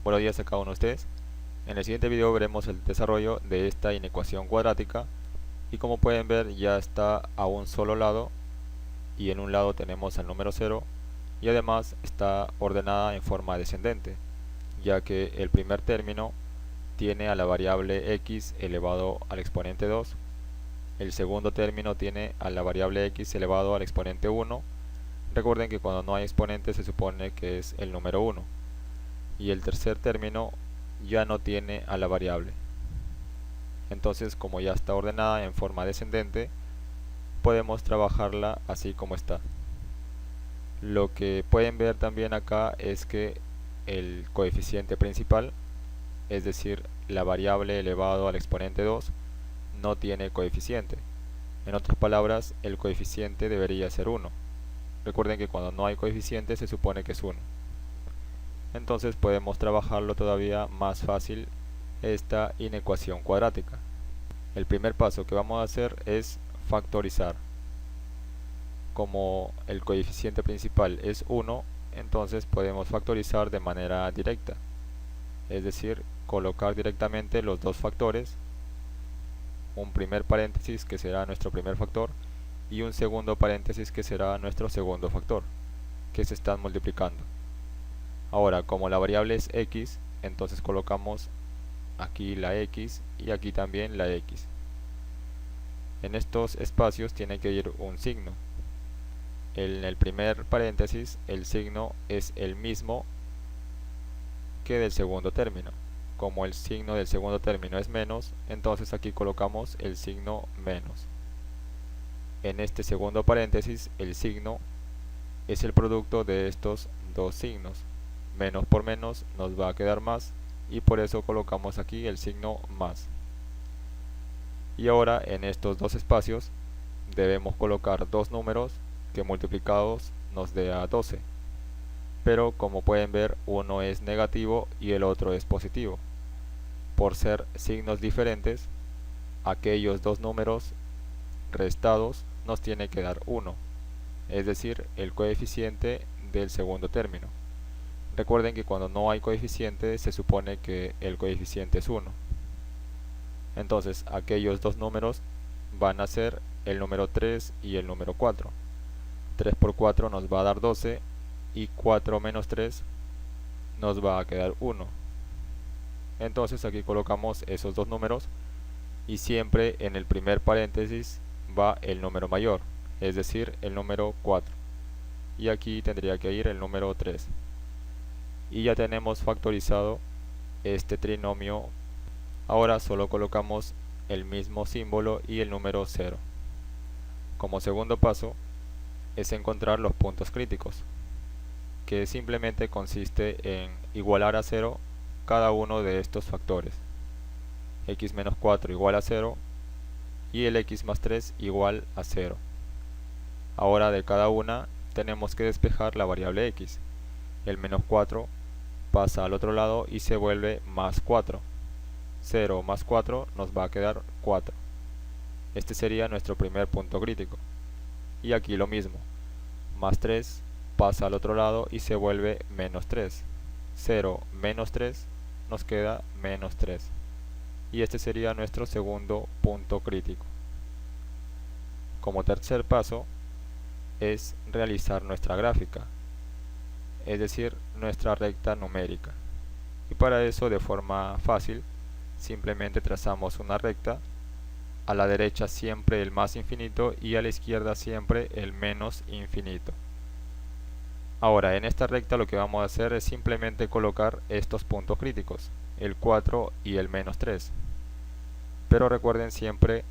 Buenos días a cada uno de ustedes. En el siguiente video veremos el desarrollo de esta inecuación cuadrática y como pueden ver ya está a un solo lado y en un lado tenemos al número 0 y además está ordenada en forma descendente, ya que el primer término tiene a la variable x elevado al exponente 2, el segundo término tiene a la variable x elevado al exponente 1. Recuerden que cuando no hay exponente se supone que es el número 1. Y el tercer término ya no tiene a la variable. Entonces, como ya está ordenada en forma descendente, podemos trabajarla así como está. Lo que pueden ver también acá es que el coeficiente principal, es decir, la variable elevado al exponente 2, no tiene coeficiente. En otras palabras, el coeficiente debería ser 1. Recuerden que cuando no hay coeficiente se supone que es 1. Entonces podemos trabajarlo todavía más fácil esta inecuación cuadrática. El primer paso que vamos a hacer es factorizar. Como el coeficiente principal es 1, entonces podemos factorizar de manera directa. Es decir, colocar directamente los dos factores, un primer paréntesis que será nuestro primer factor y un segundo paréntesis que será nuestro segundo factor, que se están multiplicando. Ahora, como la variable es x, entonces colocamos aquí la x y aquí también la x. En estos espacios tiene que ir un signo. En el primer paréntesis el signo es el mismo que del segundo término. Como el signo del segundo término es menos, entonces aquí colocamos el signo menos. En este segundo paréntesis el signo es el producto de estos dos signos. Menos por menos nos va a quedar más y por eso colocamos aquí el signo más. Y ahora en estos dos espacios debemos colocar dos números que multiplicados nos dé a 12. Pero como pueden ver, uno es negativo y el otro es positivo. Por ser signos diferentes, aquellos dos números restados nos tiene que dar 1, es decir, el coeficiente del segundo término. Recuerden que cuando no hay coeficiente se supone que el coeficiente es 1. Entonces aquellos dos números van a ser el número 3 y el número 4. 3 por 4 nos va a dar 12 y 4 menos 3 nos va a quedar 1. Entonces aquí colocamos esos dos números y siempre en el primer paréntesis va el número mayor, es decir, el número 4. Y aquí tendría que ir el número 3. Y ya tenemos factorizado este trinomio. Ahora solo colocamos el mismo símbolo y el número 0. Como segundo paso es encontrar los puntos críticos, que simplemente consiste en igualar a 0 cada uno de estos factores. X menos 4 igual a 0 y el x más 3 igual a 0. Ahora de cada una tenemos que despejar la variable x. El menos 4 pasa al otro lado y se vuelve más 4. 0 más 4 nos va a quedar 4. Este sería nuestro primer punto crítico. Y aquí lo mismo. Más 3 pasa al otro lado y se vuelve menos 3. 0 menos 3 nos queda menos 3. Y este sería nuestro segundo punto crítico. Como tercer paso es realizar nuestra gráfica, es decir, nuestra recta numérica. Y para eso, de forma fácil, simplemente trazamos una recta, a la derecha siempre el más infinito y a la izquierda siempre el menos infinito. Ahora, en esta recta lo que vamos a hacer es simplemente colocar estos puntos críticos, el 4 y el menos 3. Pero recuerden siempre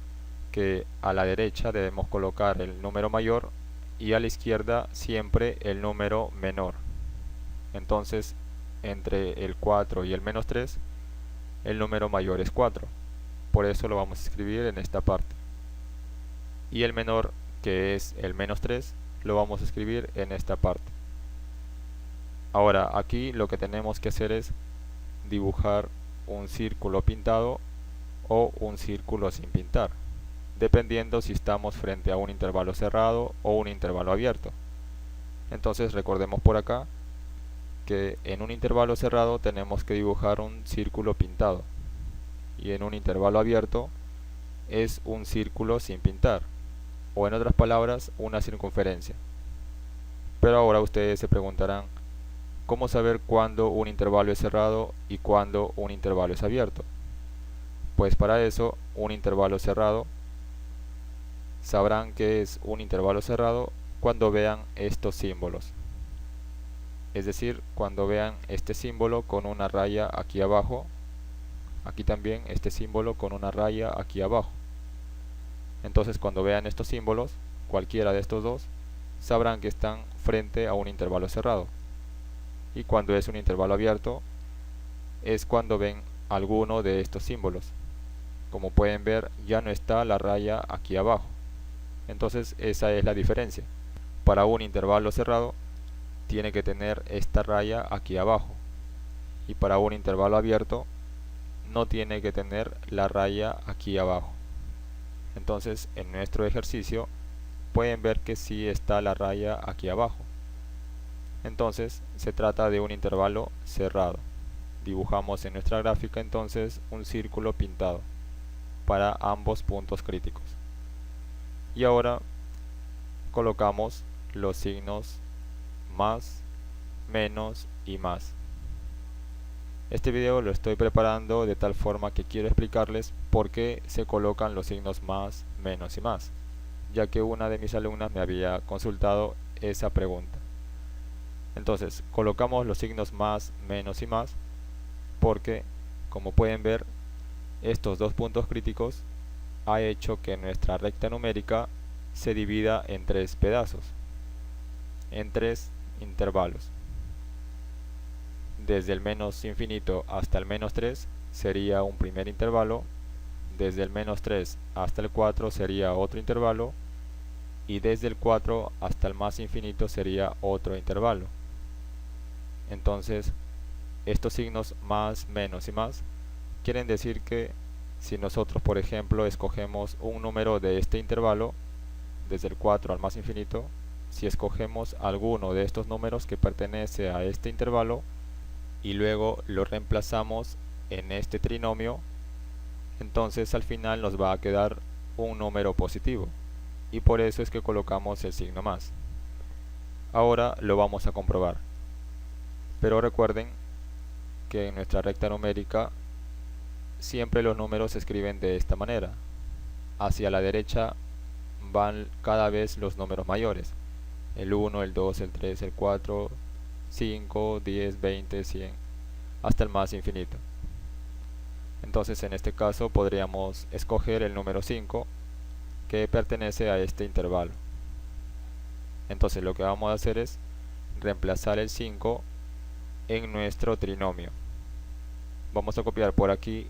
que a la derecha debemos colocar el número mayor y a la izquierda siempre el número menor. Entonces, entre el 4 y el menos 3, el número mayor es 4. Por eso lo vamos a escribir en esta parte. Y el menor, que es el menos 3, lo vamos a escribir en esta parte. Ahora, aquí lo que tenemos que hacer es dibujar un círculo pintado o un círculo sin pintar, dependiendo si estamos frente a un intervalo cerrado o un intervalo abierto. Entonces recordemos por acá que en un intervalo cerrado tenemos que dibujar un círculo pintado y en un intervalo abierto es un círculo sin pintar, o en otras palabras, una circunferencia. Pero ahora ustedes se preguntarán, ¿cómo saber cuándo un intervalo es cerrado y cuándo un intervalo es abierto? Pues para eso, un intervalo cerrado, sabrán que es un intervalo cerrado cuando vean estos símbolos. Es decir, cuando vean este símbolo con una raya aquí abajo, aquí también este símbolo con una raya aquí abajo. Entonces cuando vean estos símbolos, cualquiera de estos dos, sabrán que están frente a un intervalo cerrado. Y cuando es un intervalo abierto, es cuando ven alguno de estos símbolos. Como pueden ver, ya no está la raya aquí abajo. Entonces esa es la diferencia. Para un intervalo cerrado, tiene que tener esta raya aquí abajo. Y para un intervalo abierto, no tiene que tener la raya aquí abajo. Entonces en nuestro ejercicio pueden ver que sí está la raya aquí abajo. Entonces se trata de un intervalo cerrado. Dibujamos en nuestra gráfica entonces un círculo pintado para ambos puntos críticos. Y ahora colocamos los signos más, menos y más. Este video lo estoy preparando de tal forma que quiero explicarles por qué se colocan los signos más, menos y más, ya que una de mis alumnas me había consultado esa pregunta. Entonces, colocamos los signos más, menos y más porque, como pueden ver, estos dos puntos críticos ha hecho que nuestra recta numérica se divida en tres pedazos, en tres intervalos. Desde el menos infinito hasta el menos 3 sería un primer intervalo, desde el menos 3 hasta el 4 sería otro intervalo, y desde el 4 hasta el más infinito sería otro intervalo. Entonces, estos signos más, menos y más quieren decir que si nosotros, por ejemplo, escogemos un número de este intervalo, desde el 4 al más infinito, si escogemos alguno de estos números que pertenece a este intervalo y luego lo reemplazamos en este trinomio, entonces al final nos va a quedar un número positivo, y por eso es que colocamos el signo más. Ahora lo vamos a comprobar, pero recuerden que en nuestra recta numérica siempre los números se escriben de esta manera. Hacia la derecha van cada vez los números mayores, el 1, el 2, el 3, el 4, 5, 10, 20, 100, hasta el más infinito. Entonces en este caso podríamos escoger el número 5 que pertenece a este intervalo. Entonces lo que vamos a hacer es reemplazar el 5 en nuestro trinomio. Vamos a copiar por aquí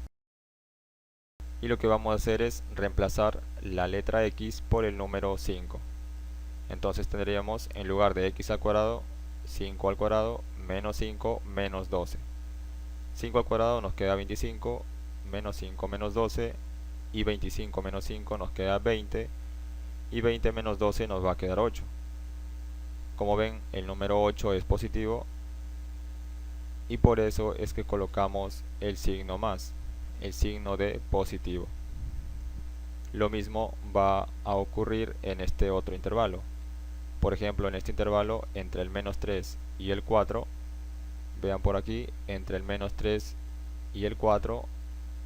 y lo que vamos a hacer es reemplazar la letra x por el número 5. Entonces tendríamos en lugar de x al cuadrado, 5 al cuadrado menos 5 menos 12. 5 al cuadrado nos queda 25, menos 5 menos 12, y 25 menos 5 nos queda 20, y 20 menos 12 nos va a quedar 8. Como ven, el número 8 es positivo, y por eso es que colocamos el signo más, el signo de positivo. Lo mismo va a ocurrir en este otro intervalo. Por ejemplo, en este intervalo entre el menos 3 y el 4, vean por aquí, entre el menos 3 y el 4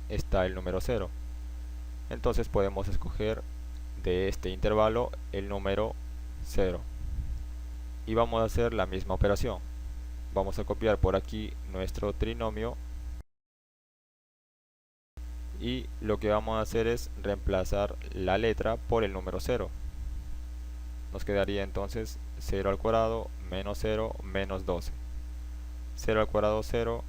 está el número 0. Entonces podemos escoger de este intervalo el número 0. Y vamos a hacer la misma operación. Vamos a copiar por aquí nuestro trinomio. Y lo que vamos a hacer es reemplazar la letra por el número 0. Nos quedaría entonces 0 al cuadrado menos 0 menos 12. 0 al cuadrado 0,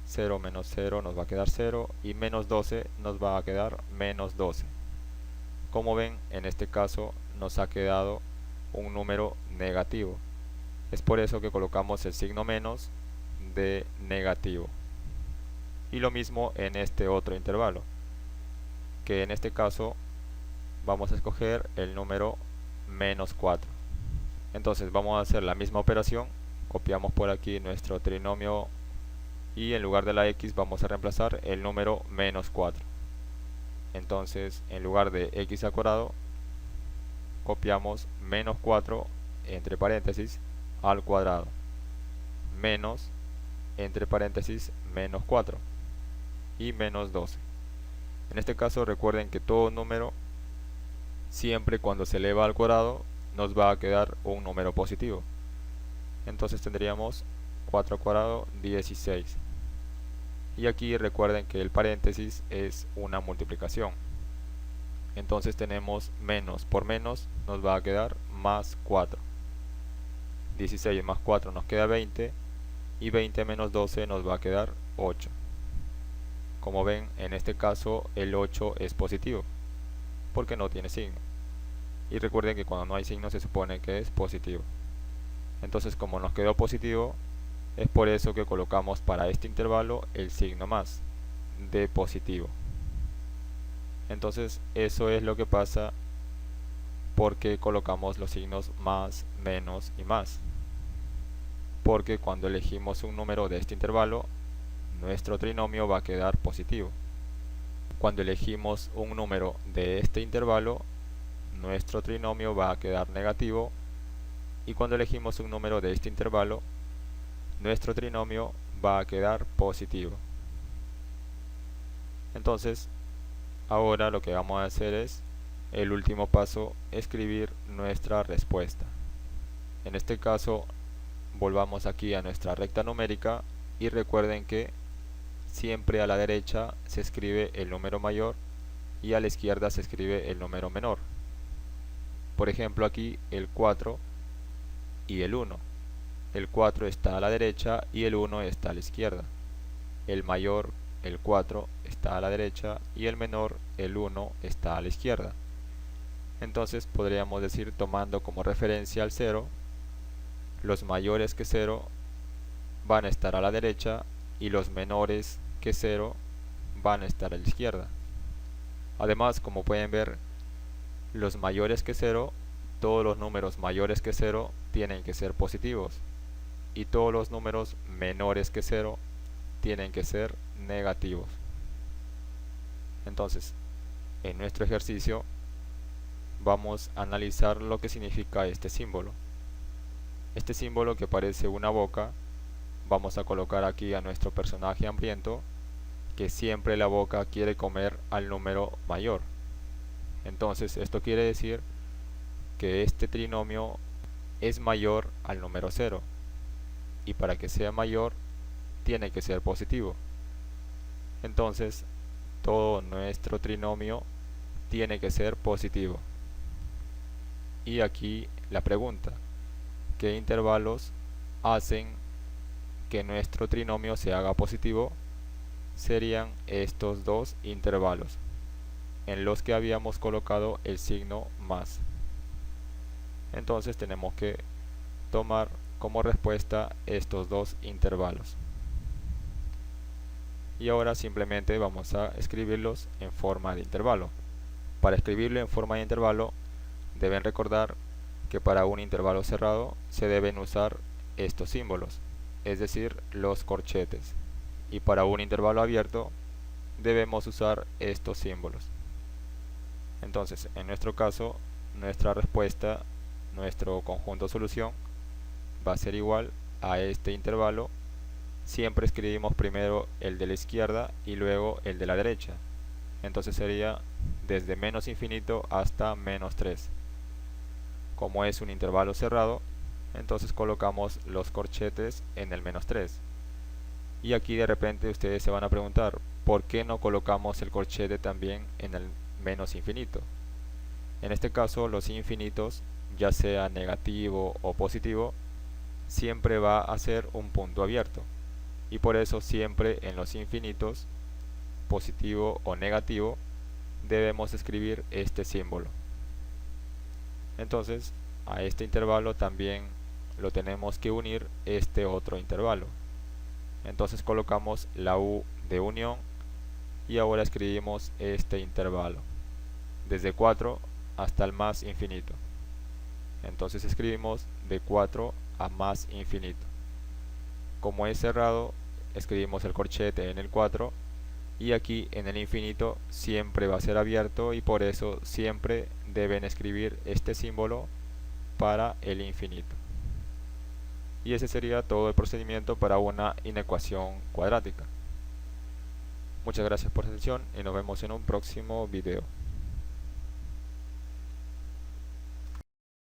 0 menos 0 nos va a quedar 0, y menos 12 nos va a quedar menos 12. Como ven, en este caso nos ha quedado un número negativo. Es por eso que colocamos el signo menos de negativo. Y lo mismo en este otro intervalo, que en este caso vamos a escoger el número menos 4. Entonces vamos a hacer la misma operación copiamos por aquí nuestro trinomio y en lugar de la x vamos a reemplazar el número menos 4. Entonces, en lugar de x al cuadrado, copiamos menos 4 entre paréntesis al cuadrado menos entre paréntesis menos 4 y menos 12. En este caso recuerden que todo número, siempre cuando se eleva al cuadrado, nos va a quedar un número positivo. Entonces tendríamos 4 al cuadrado 16. Y aquí recuerden que el paréntesis es una multiplicación. Entonces tenemos menos por menos, nos va a quedar más 4. 16 más 4 nos queda 20 y 20 menos 12 nos va a quedar 8. Como ven, en este caso el 8 es positivo porque no tiene signo. Y recuerden que cuando no hay signo se supone que es positivo. Entonces, como nos quedó positivo, es por eso que colocamos para este intervalo el signo más de positivo. Entonces, eso es lo que pasa porque colocamos los signos más, menos y más. Porque cuando elegimos un número de este intervalo, nuestro trinomio va a quedar positivo. Cuando elegimos un número de este intervalo, nuestro trinomio va a quedar negativo. Y cuando elegimos un número de este intervalo, nuestro trinomio va a quedar positivo. Entonces, ahora lo que vamos a hacer es, el último paso, escribir nuestra respuesta. En este caso, volvamos aquí a nuestra recta numérica y recuerden que siempre a la derecha se escribe el número mayor y a la izquierda se escribe el número menor. Por ejemplo, aquí el 4 y el 1. El 4 está a la derecha y el 1 está a la izquierda. El mayor, el 4, está a la derecha y el menor, el 1, está a la izquierda. Entonces podríamos decir, tomando como referencia al 0, los mayores que 0 van a estar a la derecha y los menores que 0 van a estar a la izquierda. Además, como pueden ver, los mayores que 0, todos los números mayores que 0 tienen que ser positivos y todos los números menores que 0 tienen que ser negativos. Entonces, en nuestro ejercicio vamos a analizar lo que significa este símbolo. Este símbolo, que parece una boca, vamos a colocar aquí a nuestro personaje hambriento, que siempre la boca quiere comer al número mayor. Entonces esto quiere decir que este trinomio es mayor al número 0, y para que sea mayor tiene que ser positivo. Entonces todo nuestro trinomio tiene que ser positivo. Y aquí la pregunta: ¿qué intervalos hacen que nuestro trinomio se haga positivo? Serían estos dos intervalos en los que habíamos colocado el signo más. Entonces tenemos que tomar como respuesta estos dos intervalos. Y ahora simplemente vamos a escribirlos en forma de intervalo. Para escribirlo en forma de intervalo, deben recordar que para un intervalo cerrado se deben usar estos símbolos, es decir, los corchetes. Y para un intervalo abierto debemos usar estos símbolos. Entonces, en nuestro caso, nuestra respuesta, nuestro conjunto solución, va a ser igual a este intervalo. Siempre escribimos primero el de la izquierda y luego el de la derecha. Entonces sería desde menos infinito hasta menos 3. Como es un intervalo cerrado, entonces colocamos los corchetes en el menos 3. Y aquí de repente ustedes se van a preguntar, ¿por qué no colocamos el corchete también en el menos infinito? En este caso, los infinitos, ya sea negativo o positivo, siempre va a ser un punto abierto. Y por eso siempre en los infinitos, positivo o negativo, debemos escribir este símbolo. Entonces, a este intervalo también lo tenemos que unir este otro intervalo. Entonces colocamos la U de unión y ahora escribimos este intervalo desde 4 hasta el más infinito. Entonces escribimos de 4 a más infinito. como es cerrado, escribimos el corchete en el 4 y aquí en el infinito siempre va a ser abierto y por eso siempre deben escribir este símbolo para el infinito. Y ese sería todo el procedimiento para una inecuación cuadrática. Muchas gracias por su atención y nos vemos en un próximo video.